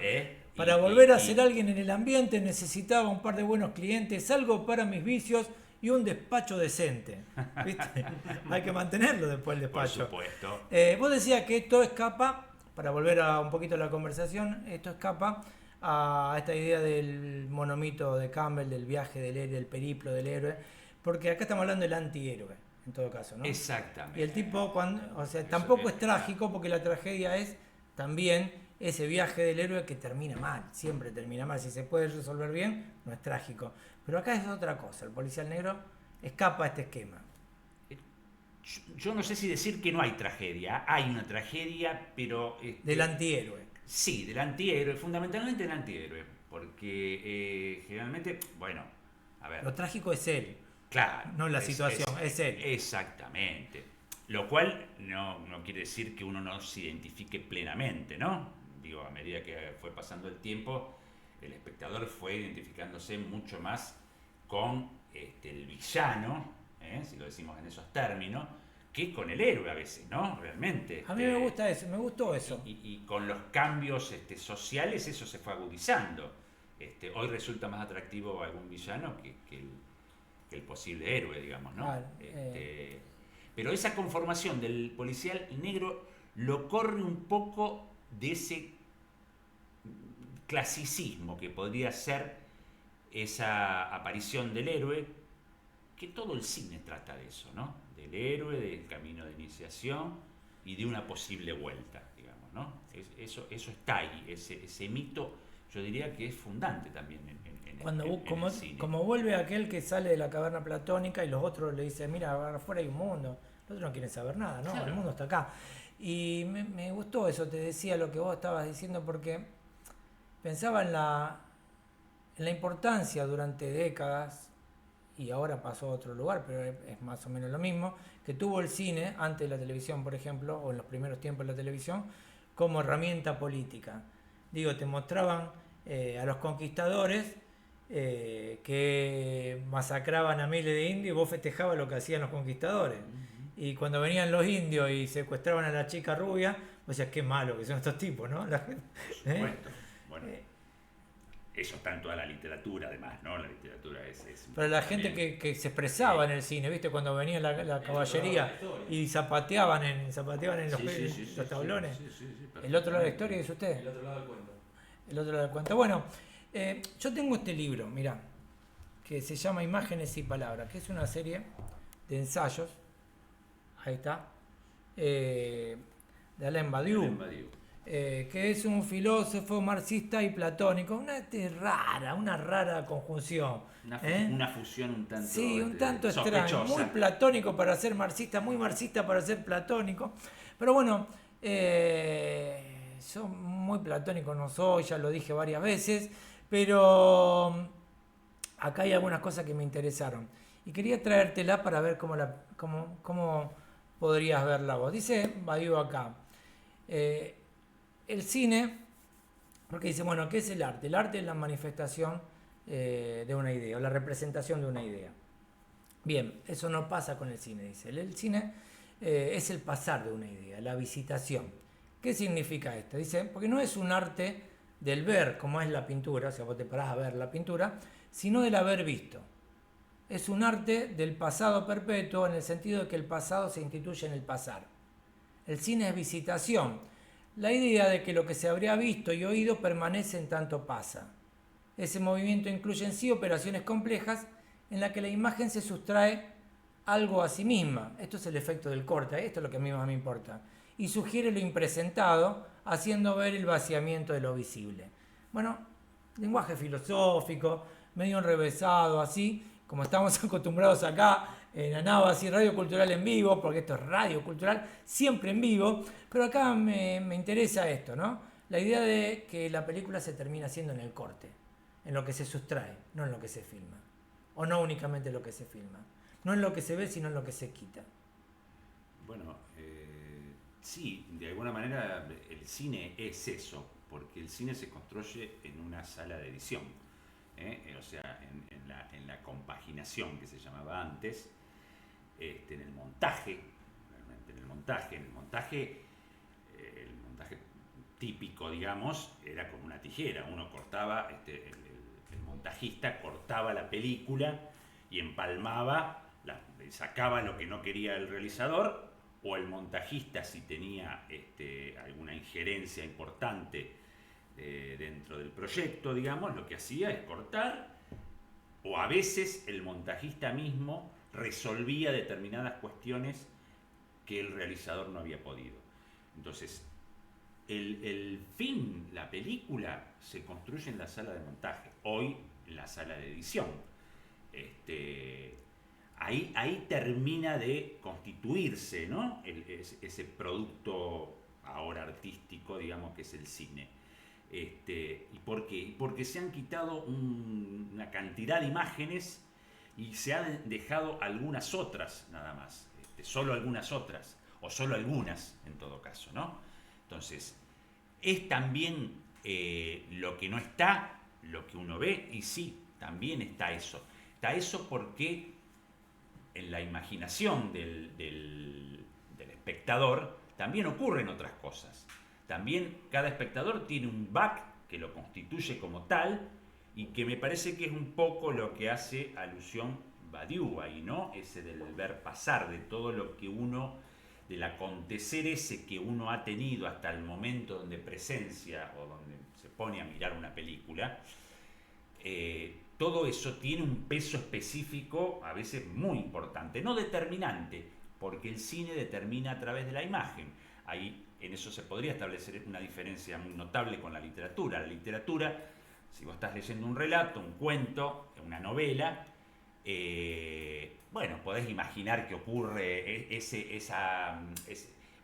Para Y- volver a y- ser alguien en el ambiente necesitaba un par de buenos clientes, algo para mis vicios y un despacho decente. ¿Viste? Hay que mantenerlo después el Por despacho. supuesto. Vos decías que esto escapa, para volver a un poquito a la conversación, esto escapa a esta idea del monomito de Campbell, del viaje del héroe, del periplo del héroe, porque acá estamos hablando del antihéroe, en todo caso, ¿no? Exactamente. Y el tipo, o sea, Eso tampoco es. es trágico porque la tragedia es también ese viaje del héroe que termina mal, siempre termina mal. Si se puede resolver bien, no es trágico. Pero acá es otra cosa, el policial negro escapa a este esquema. Yo no sé si decir que no hay tragedia. Hay una tragedia, pero... Del antihéroe. Sí, del antihéroe, fundamentalmente del antihéroe. Porque generalmente, bueno, a ver. Lo trágico es él, Claro. no la situación, es él. Exactamente. Lo cual no quiere decir que uno no se identifique plenamente, ¿no? Digo, a medida que fue pasando el tiempo, el espectador fue identificándose mucho más con el villano, si lo decimos en esos términos, que con el héroe a veces, ¿no? Realmente. A mí me gusta eso, me gustó eso. Y con los cambios sociales eso se fue agudizando. Hoy resulta más atractivo algún villano que el posible héroe, digamos, ¿no? Claro, Pero esa conformación del policial negro lo corre un poco de ese clasicismo que podría ser esa aparición del héroe, que todo el cine trata de eso, ¿no? Del héroe, del camino de iniciación y de una posible vuelta, digamos, ¿no? Eso está ahí, ese mito, yo diría que es fundante también Cuando en como, el cine. como vuelve aquel que sale de la caverna platónica y los otros le dicen, mira, afuera hay un mundo. Los otros no quieren saber nada, ¿no? Claro. El mundo está acá. Y me gustó eso, te decía lo que vos estabas diciendo, porque pensaba en la importancia durante décadas, y ahora pasó a otro lugar, pero es más o menos lo mismo, que tuvo el cine antes de la televisión, por ejemplo, o en los primeros tiempos de la televisión, como herramienta política. Digo, te mostraban a los conquistadores que masacraban a miles de indios y vos festejabas lo que hacían los conquistadores. Y cuando venían los indios y secuestraban a la chica rubia, vos decías, qué malo que son estos tipos, ¿no? Por supuesto. Bueno, eso está en toda la literatura, además, ¿no? La literatura es Pero la gente que se expresaba en el cine, ¿viste? Cuando venía la caballería y zapateaban en los, los tablones. El otro lado de la historia, dice usted. El otro lado del cuento. El otro lado del cuento. Bueno, yo tengo este libro, mirá, que se llama Imágenes y Palabras, que es una serie de ensayos, ahí está, de Alain Badiou, que es un filósofo marxista y platónico, una rara conjunción. Una fusión un tanto, Sí, un tanto extraño, sospechosa. muy platónico para ser marxista, muy marxista para ser platónico, pero bueno, yo muy platónico no soy, ya lo dije varias veces, pero acá hay algunas cosas que me interesaron y quería traértela para ver cómo podrías verla vos. Dice Badiou acá, el cine, porque dice, bueno, ¿qué es el arte? El arte es la manifestación de una idea, o la representación de una idea. Bien, eso no pasa con el cine, dice. El cine es el pasar de una idea, la visitación. ¿Qué significa esto? Dice, porque no es un arte del ver, como es la pintura, o sea, vos te parás a ver la pintura, sino del haber visto. Es un arte del pasado perpetuo en el sentido de que el pasado se instituye en el pasar. El cine es visitación. La idea de que lo que se habría visto y oído permanece en tanto pasa. Ese movimiento incluye en sí operaciones complejas en las que la imagen se sustrae algo a sí misma. Esto es el efecto del corte, esto es lo que a mí más me importa. Y sugiere lo impresentado, haciendo ver el vaciamiento de lo visible. Bueno, lenguaje filosófico, medio enrevesado, así, como estamos acostumbrados acá en ANAVA, así, Radio Cultural en vivo, porque esto es Radio Cultural, siempre en vivo, pero acá me interesa esto, ¿no? La idea de que la película se termina haciendo en el corte, en lo que se sustrae, no en lo que se filma. O no únicamente lo que se filma. No en lo que se ve, sino en lo que se quita. Bueno, sí, de alguna manera el cine es eso, porque el cine se construye en una sala de edición, o sea, en la compaginación que se llamaba antes, en el montaje, realmente en el montaje típico, digamos, era con una tijera. Uno cortaba, el montajista cortaba la película y empalmaba, sacaba lo que no quería el realizador, o el montajista, si tenía alguna injerencia importante dentro del proyecto, digamos, lo que hacía es cortar, o a veces el montajista mismo resolvía determinadas cuestiones que el realizador no había podido. Entonces, el film, la película, se construye en la sala de montaje, hoy en la sala de edición. Ahí termina de constituirse, ¿no? Ese producto ahora artístico, digamos, que es el cine. ¿Y por qué? Porque se han quitado una cantidad de imágenes y se han dejado algunas otras nada más, solo algunas otras, o solo algunas en todo caso, ¿no? Entonces, es también lo que no está, lo que uno ve, y sí, también está eso. Está eso porque en la imaginación del espectador también ocurren otras cosas. También cada espectador tiene un back que lo constituye como tal y que me parece que es un poco lo que hace alusión Badiou ahí, ¿no? Ese del ver pasar, de todo lo que uno, del acontecer ese que uno ha tenido hasta el momento donde presencia o donde se pone a mirar una película. Todo eso tiene un peso específico, a veces muy importante, no determinante, porque el cine determina a través de la imagen. Ahí en eso se podría establecer una diferencia muy notable con la literatura. La literatura, si vos estás leyendo un relato, un cuento, una novela, bueno, podés imaginar que ocurre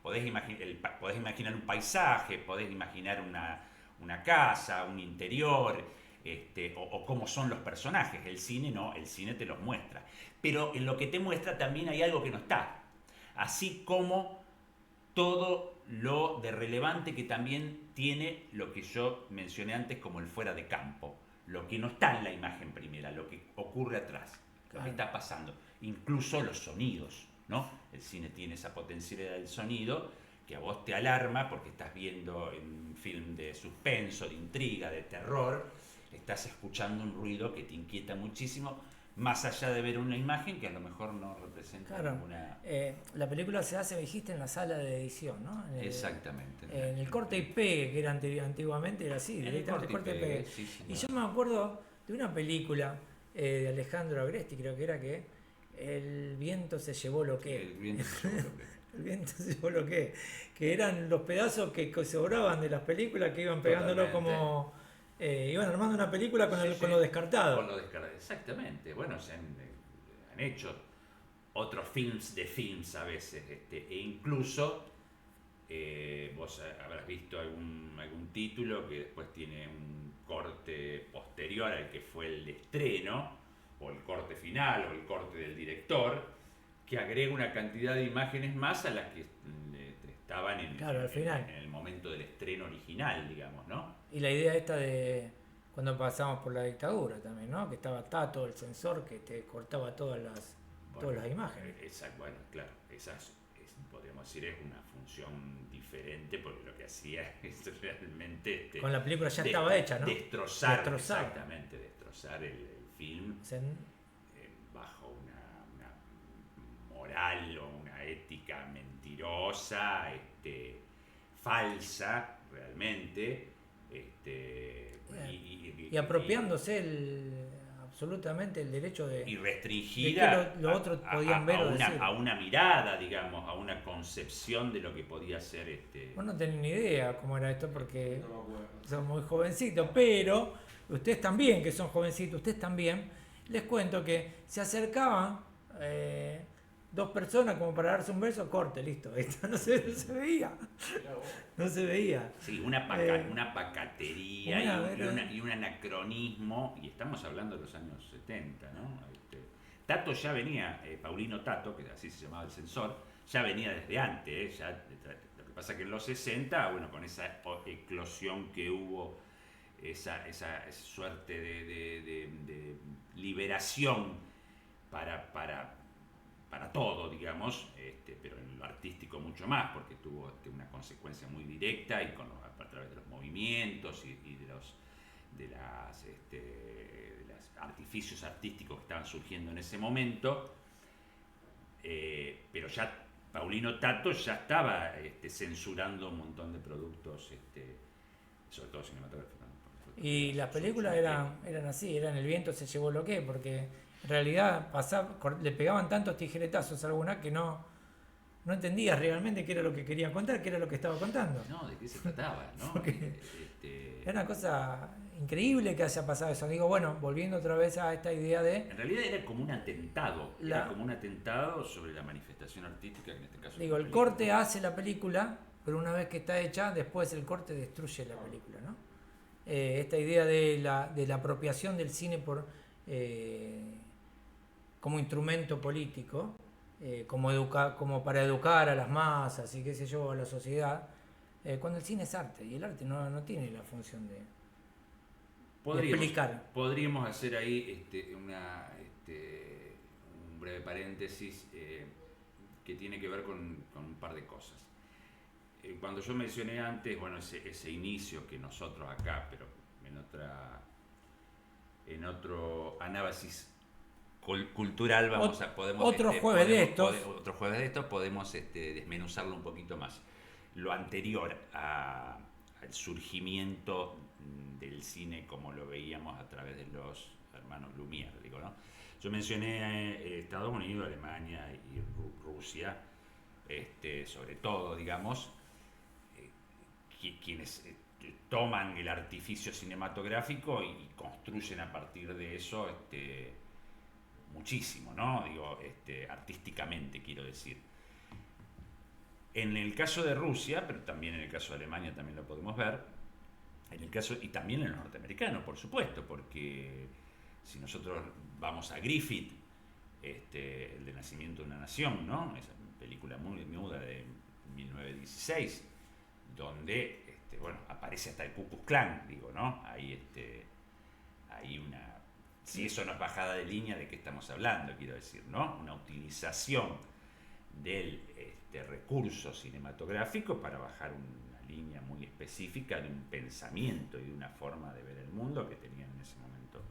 podés imaginar un paisaje, podés imaginar una casa, un interior, o cómo son los personajes. El cine no, el cine te los muestra. Pero en lo que te muestra también hay algo que no está. Así como todo lo de relevante que también tiene lo que yo mencioné antes como el fuera de campo. Lo que no está en la imagen primera, lo que ocurre atrás, lo que está pasando. Incluso los sonidos, ¿no? El cine tiene esa potencialidad del sonido que a vos te alarma porque estás viendo un film de suspenso, de intriga, de terror, estás escuchando un ruido que te inquieta muchísimo, más allá de ver una imagen que a lo mejor no representa ninguna... La película se hace, dijiste, en la sala de edición, ¿no? Exactamente. En el corte y pegue, que era antiguamente, era así, directamente corte y pegue. Sí, y yo me acuerdo de una película de Alejandro Agresti, creo que era, que el viento se llevó lo que... El viento se llevó lo que... El viento se llevó lo que eran los pedazos que sobraban de las películas que iban pegándolo. Totalmente. Como iban armando una película con lo descartado. Con lo descartado, exactamente. Bueno, se han hecho otros films de films a veces, e incluso vos habrás visto algún título que después tiene un corte posterior al que fue el estreno, o el corte final, o el corte del director, que agrega una cantidad de imágenes más a las que estaban al final. En el momento del estreno original, digamos, ¿no? Y la idea esta de cuando pasamos por la dictadura también, ¿no? Que estaba Tato, el censor, que te cortaba todas las imágenes. Exacto, bueno, claro, podríamos decir, es una función diferente, porque lo que hacía es realmente... Con la película ya estaba hecha, ¿no? Destrozar. Exactamente, destrozar el film bajo una moral o una ética mentirosa, falsa, realmente, y apropiándose absolutamente el derecho de... Y restringida de que lo otro podían ver o decir. A una mirada, digamos, a una concepción de lo que podía ser Vos no tenés ni idea cómo era esto porque son muy jovencitos, pero ustedes también, que son jovencitos, ustedes también, les cuento que se acercaban dos personas como para darse un beso, corte, listo, esto no se veía. No se veía. Sí, una pacatería y un anacronismo, y estamos hablando de los años 70, ¿no? Tato ya venía, Paulino Tato, que así se llamaba el censor, ya venía desde antes, lo que pasa que en los 60, bueno, con esa eclosión que hubo, esa suerte de liberación para para todo, digamos, pero en lo artístico mucho más, porque tuvo una consecuencia muy directa y a través de los movimientos y de los artificios artísticos que estaban surgiendo en ese momento, pero ya Paulino Tato ya estaba censurando un montón de productos, sobre todo cinematográficos. Y las películas eran así, eran el viento se llevó lo que, porque en realidad le pegaban tantos tijeretazos a alguna que no entendías realmente qué era lo que querían contar, qué era lo que estaba contando. No, de qué se trataba, ¿no? Era una cosa increíble que haya pasado eso. Digo, bueno, volviendo otra vez a esta idea de... En realidad era como un atentado, era como un atentado sobre la manifestación artística, en este caso. Digo, el corte hace la película, pero una vez que está hecha, después el corte destruye la película, ¿no? Esta idea de la apropiación del cine como instrumento político, como para educar a las masas y qué sé yo, a la sociedad, cuando el cine es arte y el arte no tiene la función de explicar. Podríamos hacer ahí un breve paréntesis que tiene que ver con un par de cosas. Cuando yo mencioné antes, bueno, ese inicio que nosotros acá, pero en otro análisis cultural otro jueves de estos podemos desmenuzarlo un poquito más. Lo anterior al surgimiento del cine como lo veíamos a través de los hermanos Lumière, digo, ¿no? Yo mencioné Estados Unidos, Alemania y Rusia, sobre todo, digamos, quienes toman el artificio cinematográfico y construyen a partir de eso muchísimo, ¿no? Digo, artísticamente quiero decir. En el caso de Rusia, pero también en el caso de Alemania también lo podemos ver, y también en el norteamericano, por supuesto, porque si nosotros vamos a Griffith, el de Nacimiento de una Nación, ¿no? Esa película muy muda de 1916, donde aparece hasta el Ku Klux Klan, digo, ¿no? Hay una... Si eso no es bajada de línea, ¿de qué estamos hablando? Quiero decir, ¿no? Una utilización del recurso cinematográfico para bajar una línea muy específica de un pensamiento y de una forma de ver el mundo que tenían en ese momento.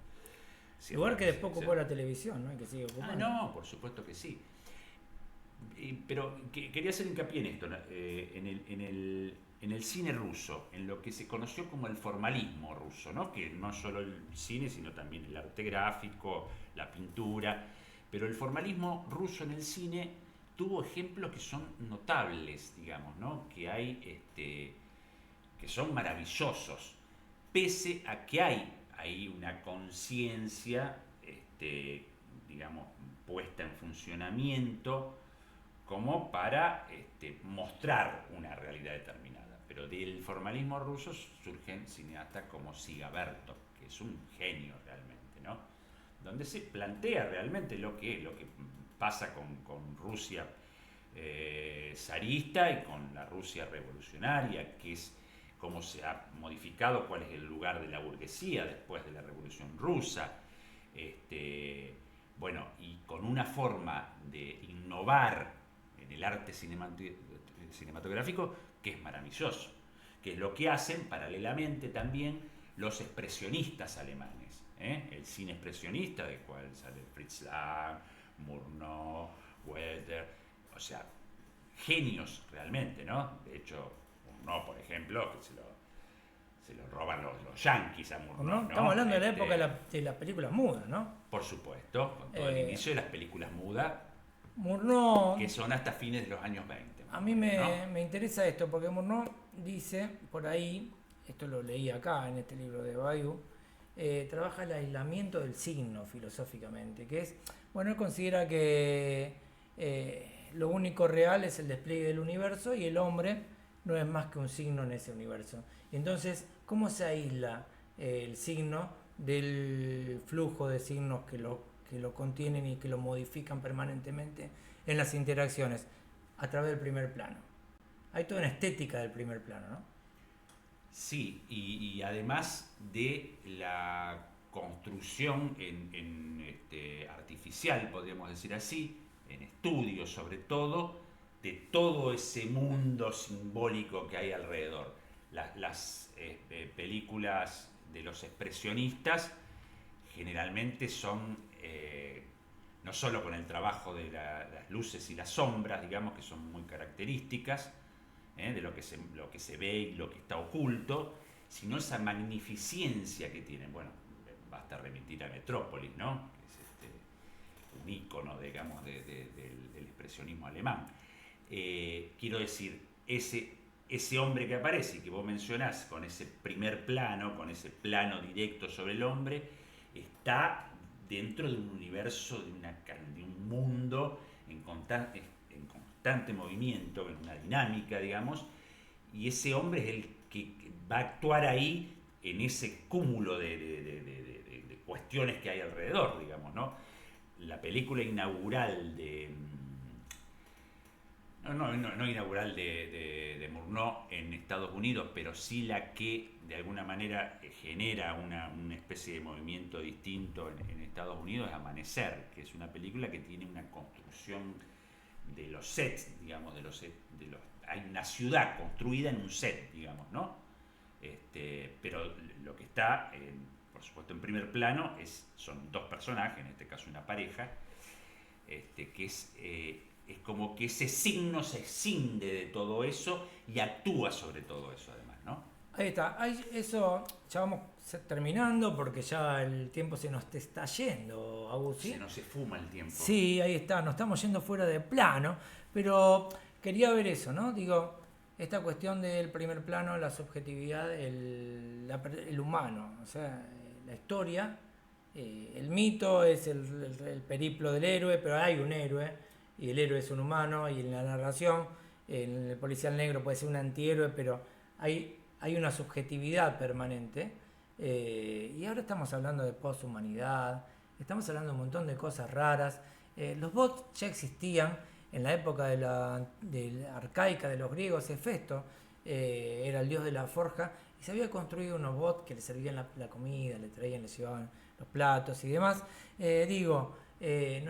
Igual que después ocupó la televisión, ¿no? Que sigue ocupando. No, por supuesto que sí. Pero quería hacer hincapié en esto, en el cine ruso, en lo que se conoció como el formalismo ruso, ¿no? Que no solo el cine, sino también el arte gráfico, la pintura. Pero el formalismo ruso en el cine tuvo ejemplos que son notables, digamos, ¿no? Que hay, que son maravillosos, pese a que hay una conciencia, digamos, puesta en funcionamiento como para mostrar una realidad determinada. Pero del formalismo ruso surgen cineastas como Siga-Bertov, que es un genio realmente, ¿no? Donde se plantea realmente lo que pasa con Rusia zarista y con la Rusia revolucionaria, que es cómo se ha modificado, cuál es el lugar de la burguesía después de la Revolución Rusa, bueno, y con una forma de innovar en el arte cinematográfico que es maravilloso, que es lo que hacen paralelamente también los expresionistas alemanes, el cine expresionista, del cual sale Fritz Lang, Murnau, Welder, o sea, genios realmente, ¿no? De hecho, Murnau, por ejemplo, que se lo roban los yanquis a Murnau, ¿no? Estamos hablando de la época de las películas mudas, ¿no? Por supuesto, con todo el inicio de las películas mudas, Murnau, que son hasta fines de los años 20. A mí me interesa esto, porque Murnau dice, por ahí, esto lo leí acá en este libro de Badiou, trabaja el aislamiento del signo filosóficamente, que es, bueno, él considera que lo único real es el despliegue del universo y el hombre no es más que un signo en ese universo. Entonces, ¿cómo se aísla el signo del flujo de signos que lo contienen y que lo modifican permanentemente en las interacciones? A través del primer plano. Hay toda una estética del primer plano, ¿no? Sí, y además de la construcción artificial, podríamos decir así, en estudios sobre todo, de todo ese mundo simbólico que hay alrededor. Las películas de los expresionistas generalmente son, no solo con el trabajo de las luces y las sombras, digamos, que son muy características de lo que se ve y lo que está oculto, sino esa magnificencia que tienen. Bueno, basta remitir a Metrópolis, ¿no? Que es un ícono, digamos, del expresionismo alemán. Quiero decir, ese hombre que aparece y que vos mencionás, con ese primer plano, con ese plano directo sobre el hombre, está dentro de un universo, de un mundo en constante movimiento, en una dinámica, digamos, y ese hombre es el que va a actuar ahí en ese cúmulo de cuestiones que hay alrededor, digamos, ¿no? La película inaugural no inaugural de Murnau en Estados Unidos, pero sí la que de alguna manera genera una especie de movimiento distinto en Estados Unidos, es Amanecer, que es una película que tiene una construcción de los sets, digamos, hay una ciudad construida en un set, digamos, ¿no? Pero lo que está, por supuesto, en primer plano son dos personajes, en este caso una pareja, que es como que ese signo se escinde de todo eso y actúa sobre todo eso, además, ¿no? Ahí está, eso ya vamos terminando porque ya el tiempo se nos está yendo, Agus, ¿sí? Se nos esfuma el tiempo. Sí, ahí está, nos estamos yendo fuera de plano, pero quería ver eso, ¿no? Digo, esta cuestión del primer plano, la subjetividad, el humano, o sea, la historia, el mito es el periplo del héroe, pero hay un héroe, y el héroe es un humano, y en la narración, el policial negro puede ser un antihéroe, pero hay una subjetividad permanente, y ahora estamos hablando de poshumanidad, estamos hablando de un montón de cosas raras. Los bots ya existían en la época de la arcaica de los griegos. Hefesto era el dios de la forja y se había construido unos bots que le servían la comida, le traían, le llevaban los platos y demás. No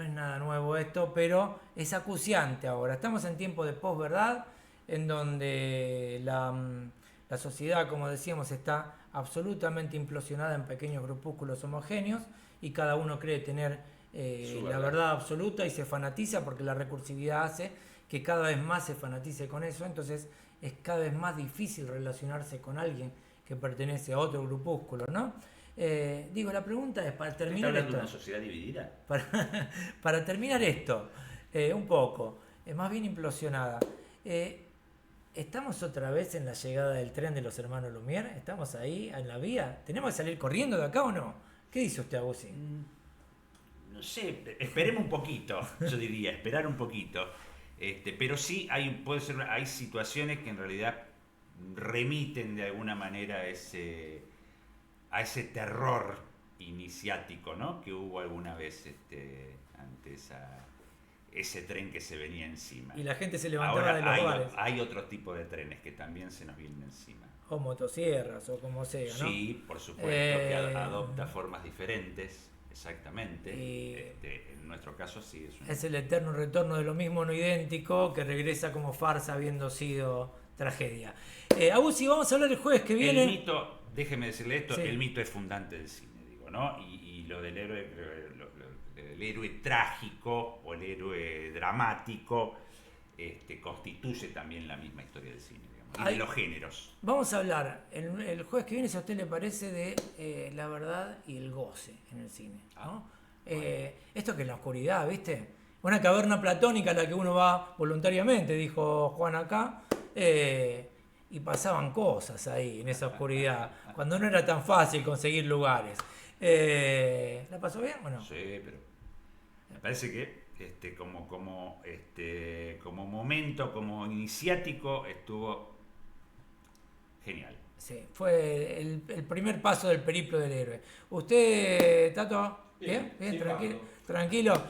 es nada nuevo esto, pero es acuciante ahora. Estamos en tiempo de posverdad, en donde la sociedad, como decíamos, está absolutamente implosionada en pequeños grupúsculos homogéneos y cada uno cree tener la verdad absoluta y se fanatiza porque la recursividad hace que cada vez más se fanatice con eso. Entonces es cada vez más difícil relacionarse con alguien que pertenece a otro grupúsculo, ¿no? La pregunta es, para terminar ¿Está hablando esto, de una sociedad dividida? para terminar esto, un poco, más bien implosionada, ¿estamos otra vez en la llegada del tren de los hermanos Lumière? ¿Estamos ahí en la vía? ¿Tenemos que salir corriendo de acá o no? ¿Qué dice usted, Agustín? No sé, esperemos un poquito, yo diría, esperar un poquito. Pero sí hay situaciones que en realidad remiten de alguna manera a ese terror iniciático, ¿no? Que hubo alguna vez ante ese tren que se venía encima. Y la gente se levantaba Ahora de los bares. hay otro tipo de trenes que también se nos vienen encima. O motosierras, o como sea, ¿no? Sí, por supuesto, que adopta formas diferentes, exactamente. En nuestro caso sí es el eterno retorno de lo mismo, no idéntico, que regresa como farsa habiendo sido tragedia. Abusi, vamos a hablar el jueves que viene. El mito, déjeme decirle esto, sí. El mito es fundante del cine, digo, ¿no? Y lo del héroe, el héroe trágico o el héroe dramático constituye también la misma historia del cine, digamos, y de los géneros. Vamos a hablar el jueves que viene, si a usted le parece, de la verdad y el goce en el cine, ¿no? Bueno. Esto que es la oscuridad, ¿viste? Una caverna platónica a la que uno va voluntariamente, dijo Juan acá, y pasaban cosas ahí en esa oscuridad, cuando no era tan fácil conseguir lugares. ¿La pasó bien o no? Sí, pero me parece que como momento, como iniciático, estuvo genial. Sí, fue el primer paso del periplo del héroe. ¿Usted, Tato? Bien, sí, tranquilo.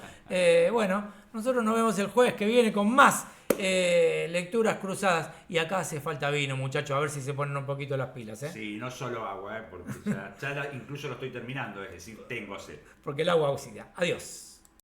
Bueno, nosotros nos vemos el jueves que viene con más lecturas cruzadas. Y acá hace falta vino, muchachos, a ver si se ponen un poquito las pilas. Sí, no solo agua, porque ya incluso lo estoy terminando, es decir, tengo sed. Porque el agua oxida. Adiós.